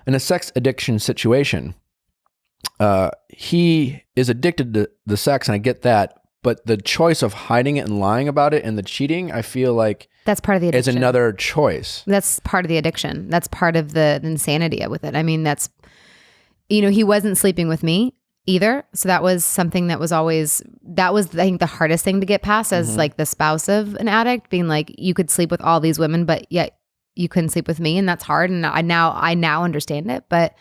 in a sex addiction situation, he is addicted to the sex, and I get that. But the choice of hiding it and lying about it and the cheating, I feel like that's part of the addiction. Is another choice. That's part of the addiction. That's part of the insanity with it. I mean, that's, he wasn't sleeping with me either. So that was something that was always, I think the hardest thing to get past as like the spouse of an addict, being like, you could sleep with all these women, but yet you couldn't sleep with me. And that's hard. And I now understand it. But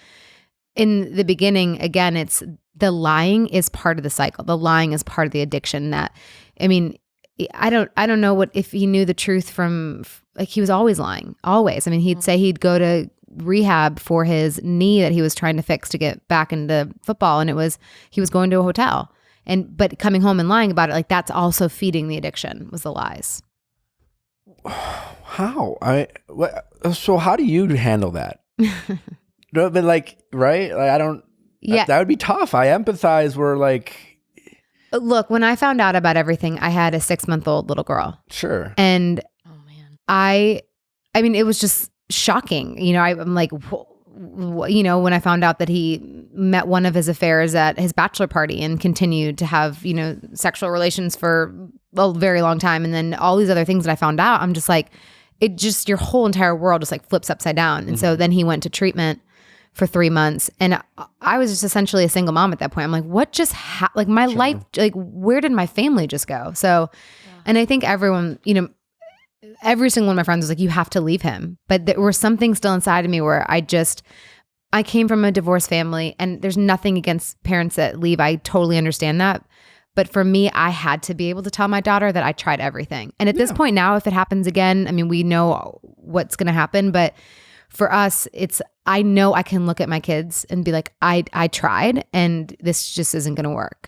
in the beginning, again, it's the lying is part of the cycle. The lying is part of the addiction I don't know if he knew the truth from, like, he was always lying, always. I mean, he'd say he'd go to rehab for his knee that he was trying to fix to get back into football. And he was going to a hotel but coming home and lying about it. Like, that's also feeding the addiction, was the lies. How? So how do you handle that? No, but like, right? Like, I don't, yeah, that would be tough. I empathize where like, look, when I found out about everything, I had a 6-month-old little girl. Sure. And I mean, it was just shocking. I'm like, when I found out that he met one of his affairs at his bachelor party and continued to have, sexual relations for a very long time. And then all these other things that I found out, I'm just like, your whole entire world just like flips upside down. And so then he went to treatment for 3 months, and I was just essentially a single mom at that point. I'm like, what just like my life, like, where did my family just go? So, and I think everyone, every single one of my friends was like, you have to leave him. But there was something still inside of me where I came from a divorced family, and there's nothing against parents that leave. I totally understand that. But for me, I had to be able to tell my daughter that I tried everything. And at this point now, if it happens again, I mean, we know what's going to happen, but for us, I know I can look at my kids and be like, I tried, and this just isn't going to work.